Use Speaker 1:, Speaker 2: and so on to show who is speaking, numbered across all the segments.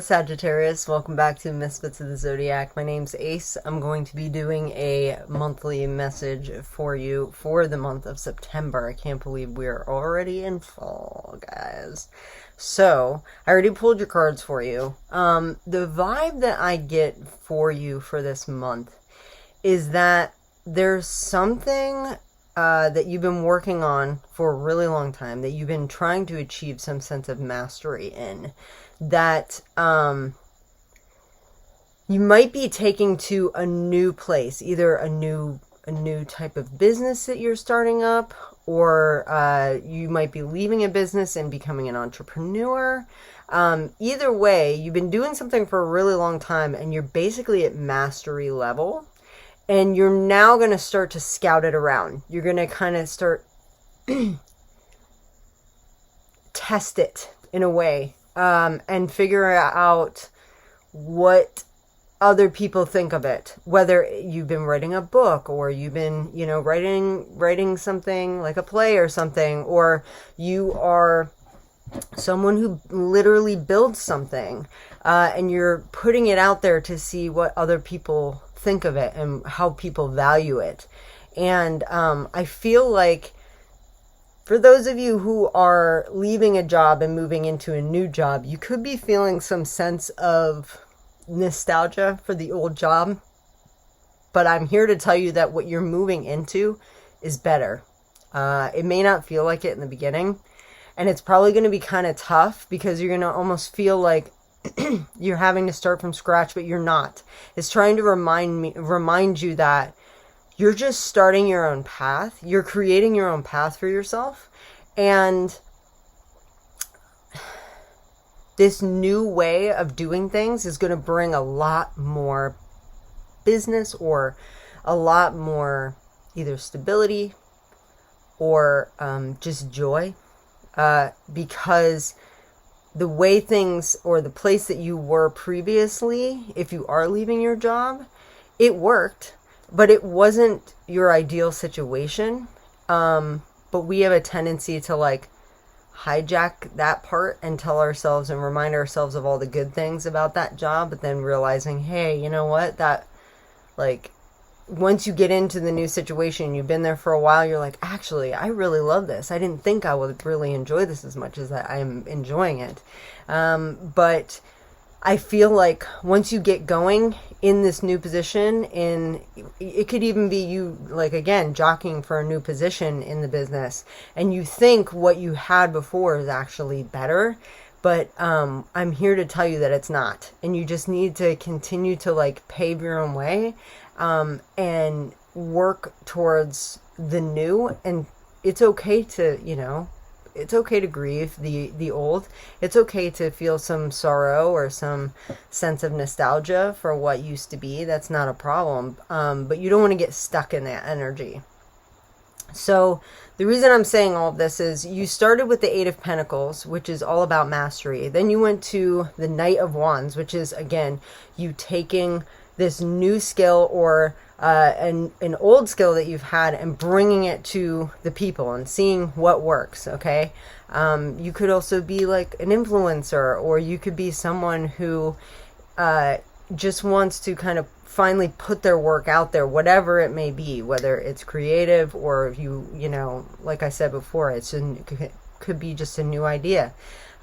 Speaker 1: Sagittarius. Welcome back to Misfits of the Zodiac. My name's Ace. I'm going to be doing a monthly message for you for the month of September. I can't believe we're already in fall, guys. So, I already pulled your cards for you. The vibe that I get for you for this month is that there's something that you've been working on for a really long time, that you've been trying to achieve some sense of mastery in, that you might be taking to a new place, either a new type of business that you're starting up, or you might be leaving a business and becoming an entrepreneur. Either way, you've been doing something for a really long time and you're basically at mastery level, and you're now going to start to scout it around. You're going to kind of start test it in a way, and figure out what other people think of it. Whether you've been writing a book, or you've been, writing something like a play or something, or you are someone who literally builds something, and you're putting it out there to see what other people think of it and how people value it. And I feel like for those of you who are leaving a job and moving into a new job, you could be feeling some sense of nostalgia for the old job. But I'm here to tell you that what you're moving into is better. It may not feel like it in the beginning, and it's probably going to be kind of tough because you're going to almost feel like you're having to start from scratch, but you're not. It's trying to remind you that you're just starting your own path. You're creating your own path for yourself. And this new way of doing things is going to bring a lot more business, or a lot more either stability or just joy. Because the way things, or the place that you were previously, if you are leaving your job, it worked, but it wasn't your ideal situation. But we have a tendency to hijack that part and tell ourselves and remind ourselves of all the good things about that job, but then realizing, hey, you know what, that once you get into the new situation, you've been there for a while, you're like, actually, I really love this. I didn't think I would really enjoy this as much as I'm enjoying it. But I feel like once you get going in this new position, it could even be you, again, jockeying for a new position in the business, and you think what you had before is actually better, but I'm here to tell you that it's not. And you just need to continue to pave your own way, and work towards the new. And it's okay to, it's okay to grieve the old. It's okay to feel some sorrow or some sense of nostalgia for what used to be. That's not a problem. But you don't want to get stuck in that energy. So the reason I'm saying all of this is you started with the Eight of Pentacles, which is all about mastery. Then you went to the Knight of Wands, which is, again, you taking this new skill, or an old skill that you've had, and bringing it to the people and seeing what works. Okay. You could also be like an influencer, or you could be someone who just wants to kind of finally put their work out there, whatever it may be, whether it's creative, or if like I said before, it could be just a new idea,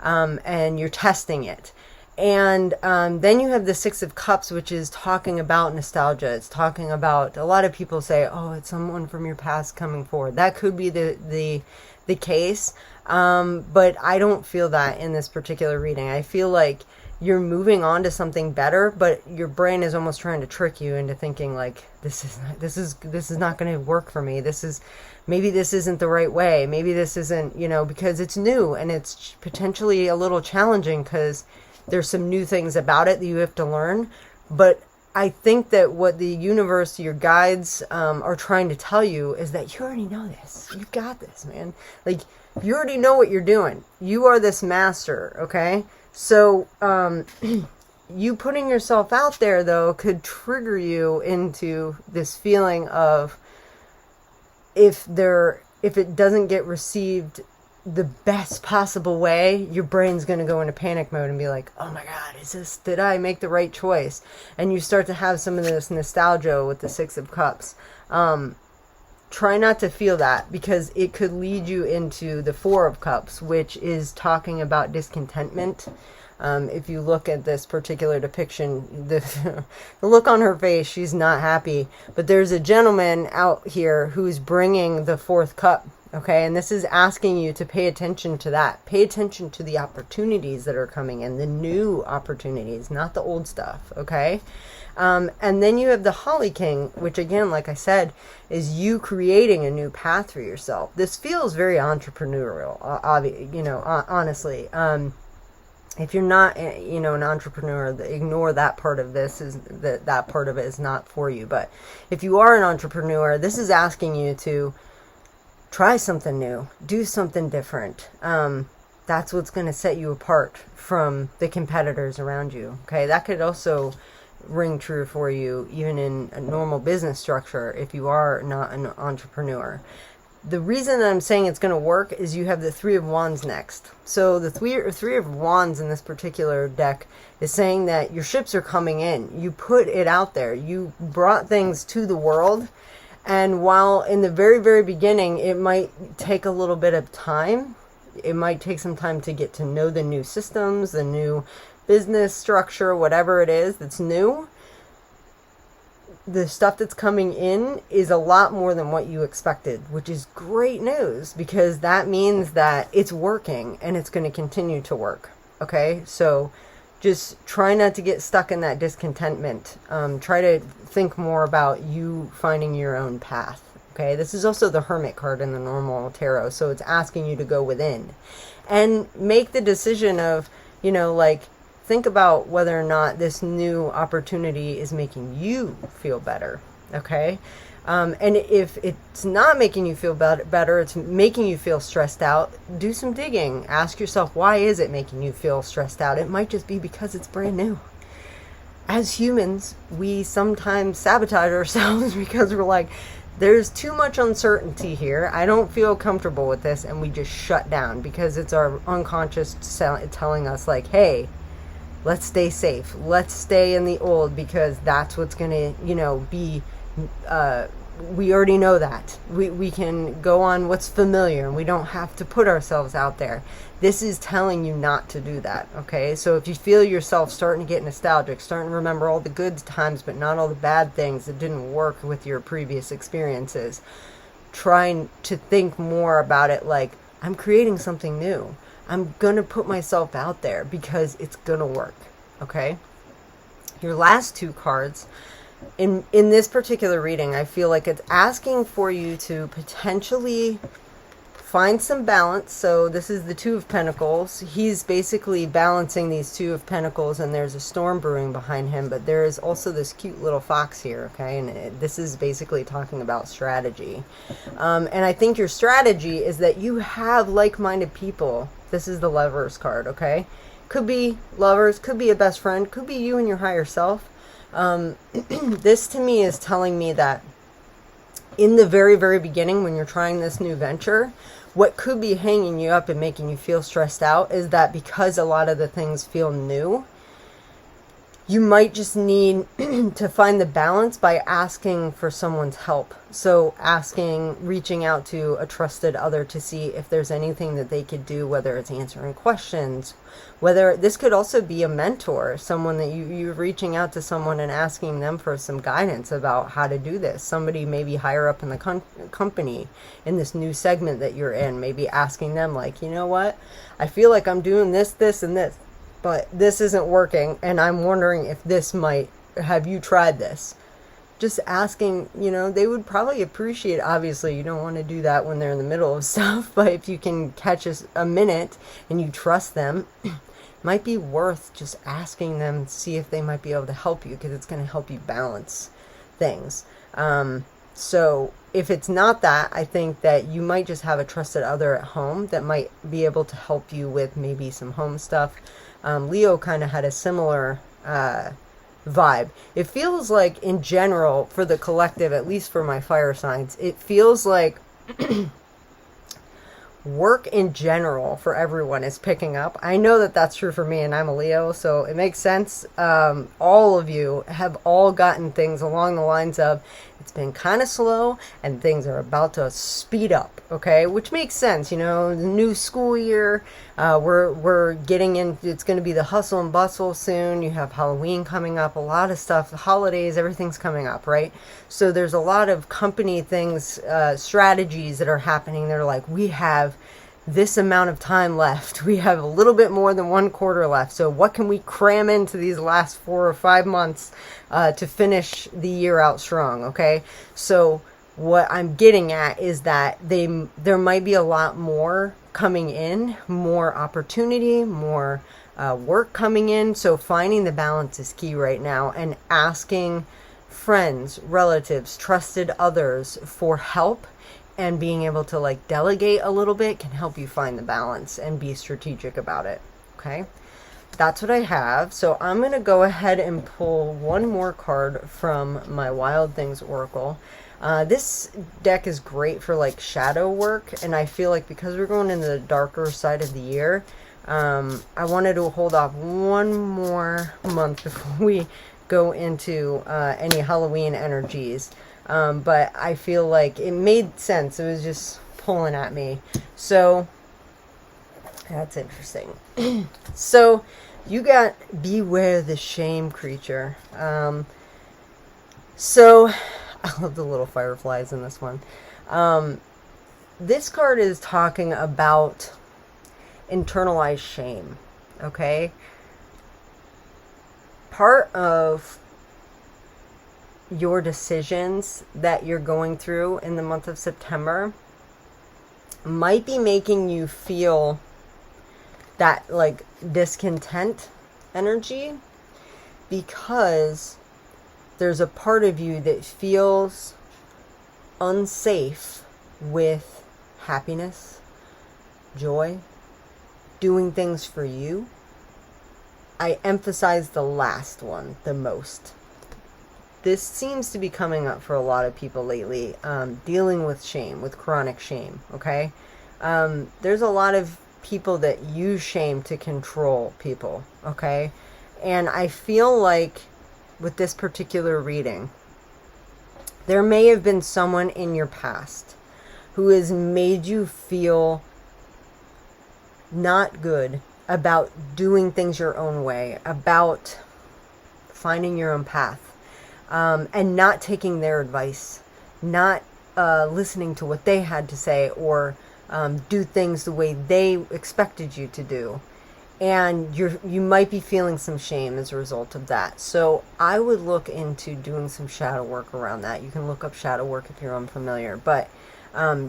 Speaker 1: and you're testing it. And then you have the Six of Cups, which is talking about nostalgia. It's talking about, a lot of people say, oh, it's someone from your past coming forward. That could be the case, but I don't feel that in this particular reading. I feel like you're moving on to something better, but your brain is almost trying to trick you into thinking this is not going to work for me. Maybe this isn't the right way. Maybe this isn't, because it's new and it's potentially a little challenging because there's some new things about it that you have to learn. But I think that what the universe, your guides, are trying to tell you is that you already know this. You've got this, man. You already know what you're doing. You are this master, okay? So, you putting yourself out there, though, could trigger you into this feeling of, if it doesn't get received the best possible way, your brain's going to go into panic mode and be like, oh my God, did I make the right choice? And you start to have some of this nostalgia with the Six of Cups. Try not to feel that, because it could lead you into the Four of Cups, which is talking about discontentment. If you look at this particular depiction, the look on her face, she's not happy. But there's a gentleman out here who's bringing the fourth cup, okay? And this is asking you to pay attention to that. Pay attention to the opportunities that are coming in, the new opportunities, not the old stuff, okay? And then you have the Holly King, which again, like I said, is you creating a new path for yourself. This feels very entrepreneurial, honestly. If you're not, an entrepreneur, ignore that part of this. That part of it is not for you. But if you are an entrepreneur, this is asking you to try something new, do something different. That's what's going to set you apart from the competitors around you. Okay, that could also ring true for you even in a normal business structure if you are not an entrepreneur. The reason that I'm saying it's going to work is you have the Three of Wands next. So the three of Wands in this particular deck is saying that your ships are coming in. You put it out there. You brought things to the world. And while in the very, very beginning, it might take a little bit of time. It might take some time to get to know the new systems, the new business structure, whatever it is that's new. The stuff that's coming in is a lot more than what you expected, which is great news, because that means that it's working and it's going to continue to work. Okay, so just try not to get stuck in that discontentment. Try to think more about you finding your own path. Okay, this is also the Hermit card in the normal tarot, so it's asking you to go within and make the decision of, think about whether or not this new opportunity is making you feel better, okay? And if it's not making you feel better, it's making you feel stressed out, do some digging. Ask yourself, why is it making you feel stressed out? It might just be because it's brand new. As humans, we sometimes sabotage ourselves because we're like, there's too much uncertainty here. I don't feel comfortable with this, and we just shut down because it's our unconscious telling us like, hey, let's stay safe. Let's stay in the old because that's what's going to, be, we already know that. We can go on what's familiar and we don't have to put ourselves out there. This is telling you not to do that, okay? So if you feel yourself starting to get nostalgic, starting to remember all the good times but not all the bad things that didn't work with your previous experiences, trying to think more about it like, I'm creating something new. I'm going to put myself out there because it's going to work, okay? Your last two cards, in this particular reading, I feel like it's asking for you to potentially find some balance. So this is the Two of Pentacles. He's basically balancing these Two of Pentacles, and there's a storm brewing behind him, but there is also this cute little fox here, okay? And this is basically talking about strategy. And I think your strategy is that you have like-minded people. This is the Lovers card, okay? Could be lovers, could be a best friend, could be you and your higher self. This to me is telling me that in the very, very beginning, when you're trying this new venture, what could be hanging you up and making you feel stressed out is that because a lot of the things feel new, you might just need to find the balance by asking for someone's help. So reaching out to a trusted other to see if there's anything that they could do, whether it's answering questions, whether this could also be a mentor, someone that you're reaching out to someone and asking them for some guidance about how to do this. Somebody maybe higher up in the company in this new segment that you're in, maybe asking them like, you know what, I feel like I'm doing this, this, and this, but this isn't working, and I'm wondering if this might, have you tried this? Just asking, they would probably appreciate, obviously you don't want to do that when they're in the middle of stuff, but if you can catch a minute and you trust them, it might be worth just asking them, see if they might be able to help you, because it's going to help you balance things. So if it's not that, I think that you might just have a trusted other at home that might be able to help you with maybe some home stuff. Leo kind of had a similar vibe. It feels like in general for the collective, at least for my fire signs, it feels like work in general for everyone is picking up. I know that that's true for me, and I'm a Leo, so it makes sense. All of you have all gotten things along the lines of, it's been kind of slow and things are about to speed up, okay? Which makes sense, you know, the new school year, we're getting in, it's going to be the hustle and bustle soon. You have Halloween coming up, a lot of stuff, the holidays, everything's coming up, right? So there's a lot of company things, strategies that are happening. They're like, we have this amount of time left. We have a little bit more than 1 quarter left. So what can we cram into these last 4 or 5 months to finish the year out strong? Okay. So what I'm getting at is that there might be a lot more coming in, more opportunity, more work coming in. So finding the balance is key right now, and asking friends, relatives, trusted others for help, and being able to like delegate a little bit can help you find the balance and be strategic about it. Okay, that's what I have. So I'm going to go ahead and pull one more card from my Wild Things Oracle. This deck is great for like shadow work, and I feel like because we're going into the darker side of the year, I wanted to hold off one more month before we go into any Halloween energies. But I feel like it made sense. It was just pulling at me. So that's interesting. So you got Beware the Shame Creature. So I love the little fireflies in this one. This card is talking about internalized shame. Okay. Part of your decisions that you're going through in the month of September might be making you feel that like discontent energy, because there's a part of you that feels unsafe with happiness, joy, doing things for you. I emphasize the last one the most. This seems to be coming up for a lot of people lately, dealing with shame, with chronic shame, okay? There's a lot of people that use shame to control people, okay? And I feel like with this particular reading, there may have been someone in your past who has made you feel not good about doing things your own way, about finding your own path. And not taking their advice, not listening to what they had to say, or do things the way they expected you to do. And you might be feeling some shame as a result of that. So I would look into doing some shadow work around that. You can look up shadow work if you're unfamiliar. But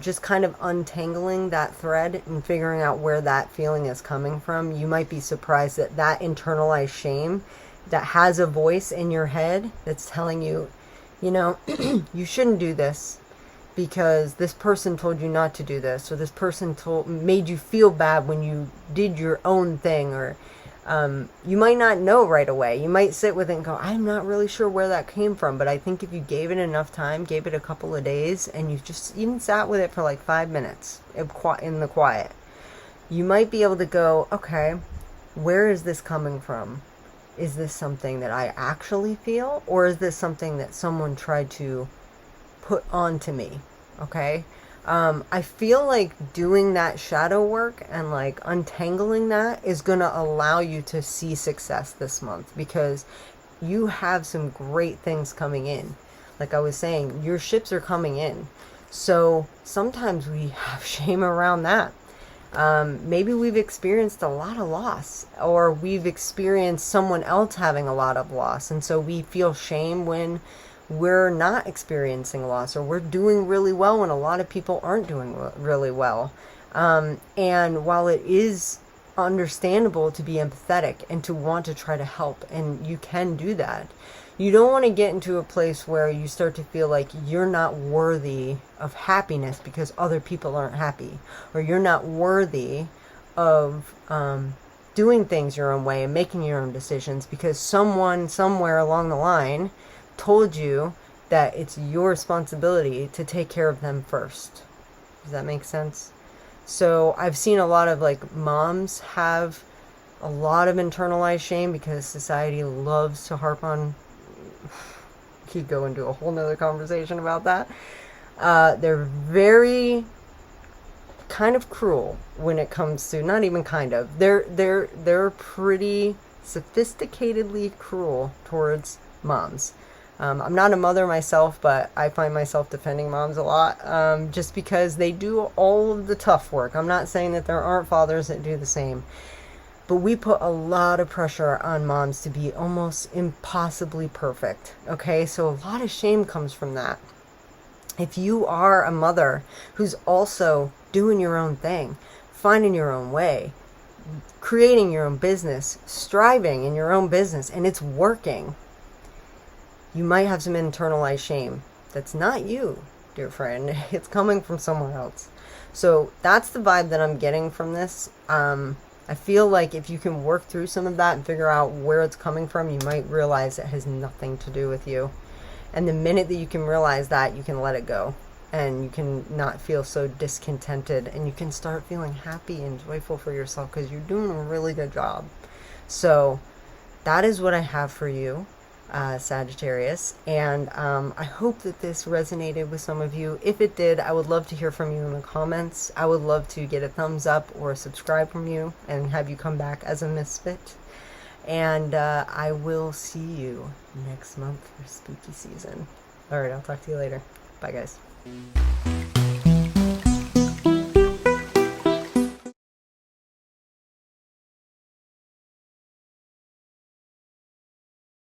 Speaker 1: just kind of untangling that thread and figuring out where that feeling is coming from. You might be surprised that that internalized shame that has a voice in your head that's telling you, you know, you shouldn't do this because this person told you not to do this, or this person made you feel bad when you did your own thing, or you might not know right away. You might sit with it and go, I'm not really sure where that came from, but I think if you gave it enough time, gave it a couple of days, and you just even sat with it for like 5 minutes in the quiet, you might be able to go, okay, where is this coming from? Is this something that I actually feel, or is this something that someone tried to put onto me? Okay. I feel like doing that shadow work and like untangling that is going to allow you to see success this month, because you have some great things coming in. Like I was saying, your ships are coming in. So sometimes we have shame around that. Maybe we've experienced a lot of loss, or we've experienced someone else having a lot of loss. And so we feel shame when we're not experiencing loss, or we're doing really well when a lot of people aren't doing really well. And while it is understandable to be empathetic and to want to try to help, and you can do that, you don't want to get into a place where you start to feel like you're not worthy of happiness because other people aren't happy, or you're not worthy of doing things your own way and making your own decisions because someone somewhere along the line told you that it's your responsibility to take care of them first. Does that make sense? So I've seen a lot of like moms have a lot of internalized shame because society loves to harp on. Could go into a whole nother conversation about that. They're very kind of cruel when it comes to, not even kind of, they're pretty sophisticatedly cruel towards moms. I'm not a mother myself, but I find myself defending moms a lot, just because they do all of the tough work. I'm not saying that there aren't fathers that do the same, but we put a lot of pressure on moms to be almost impossibly perfect. Okay, so a lot of shame comes from that. If you are a mother who's also doing your own thing, finding your own way, creating your own business, striving in your own business, and it's working, you might have some internalized shame. That's not you, dear friend. It's coming from somewhere else. So that's the vibe that I'm getting from this. I feel like if you can work through some of that and figure out where it's coming from, you might realize it has nothing to do with you. And the minute that you can realize that, you can let it go. And you can not feel so discontented. And you can start feeling happy and joyful for yourself because you're doing a really good job. So that is what I have for you, Sagittarius. And I hope that this resonated with some of you. If it did, I would love to hear from you in the comments. I would love to get a thumbs up or a subscribe from you and have you come back as a misfit. And I will see you next month for spooky season. Alright, I'll talk to you later. Bye, guys.